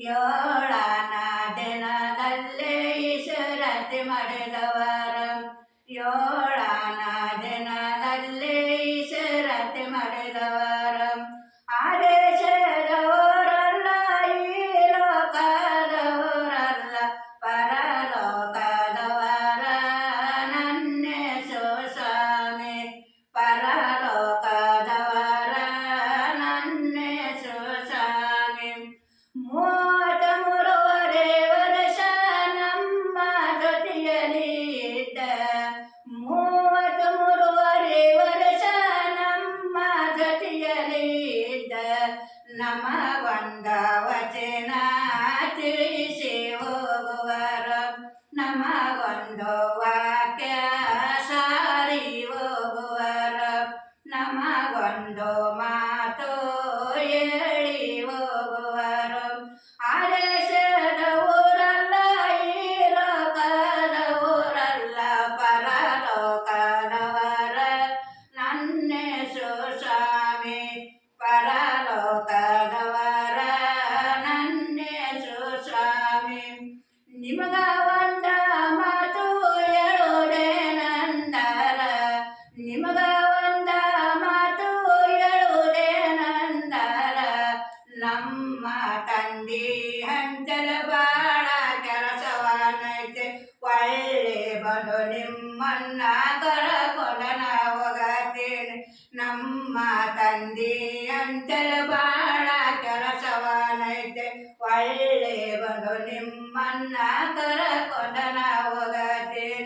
ಏಳನ ದಿನದಲ್ಲಿ ಈಶ್ವರತಿ ಮಾಡಿದವರ ಏಳನ ದಿನದಲ್ಲಿ ಈಶ್ವರತಿ ಮಾಡಿದವರ ಆದೇಶದವರಲ್ಲ ಈ ಲೋಕದವರಲ್ಲ ಪರಲೋಕದವರ ನನ್ನೇಸು ಸ್ವಾಮಿ ಪರಲೋಕದವರ ನನ್ನೇಸು ಸ್ವಾಮಿ 33 ವರ್ಷ ನಮ್ಮ ಜೊತೆಯಲ್ಲಿ ಇದ್ದ 33 ವರ್ಷ ನಮ್ಮ ಜೊತೆಯಲ್ಲಿ ಇದ್ದ ನಮಗೊಂದ ವಚನ ತಿಳಿಸಿ ಹೋಗುವರ ನಮಗೊಂದು ವಾಕ್ಯ ಸಾರಿ ಹೋಗುವರ ನಮಗೊಂದು ಮಾತು ಹೇಳಿ ಹೋಗುವರ ಆದೇಶದ ಊರಲ್ಲ ಈ ಲೋಕದ ಊರಲ್ಲ ಪರಲೋಕದವರ ನನ್ನೇಸು ಸ್ವಾಮಿ ಪರಲೋಕದವರ ನನ್ನೇಸು ಸ್ವಾಮಿ ನಿಮಗ ಒಂದ ಮಾತು ಹೇಳುವುದೇನಂದರ ನಿಮಗ ಒಂದ ಮಾತು ಹೇಳುವುದೇನಂದರ ನಮ್ಮ ತಂದೆ ಹಂಚಲ ಬಾಳ ಕೆಲಸವನ್ನೈತೆ ಒಳ್ಳೆ ಬಡು ನಿಮ್ಮನ್ನ ಕರಕೊಂಡ ಹೋಗತ್ತೇನೆ ನಮ್ಮ ತಂದೆ ಹಂಚಲ ಬಾಳ ಕೆಲಸವನ್ನೈತೆ ಒಳ್ಳೆ ಬಡು ನಿಮ್ಮನ್ನ ಕರಕೊಂಡ ಹೋಗತ್ತೇನೆ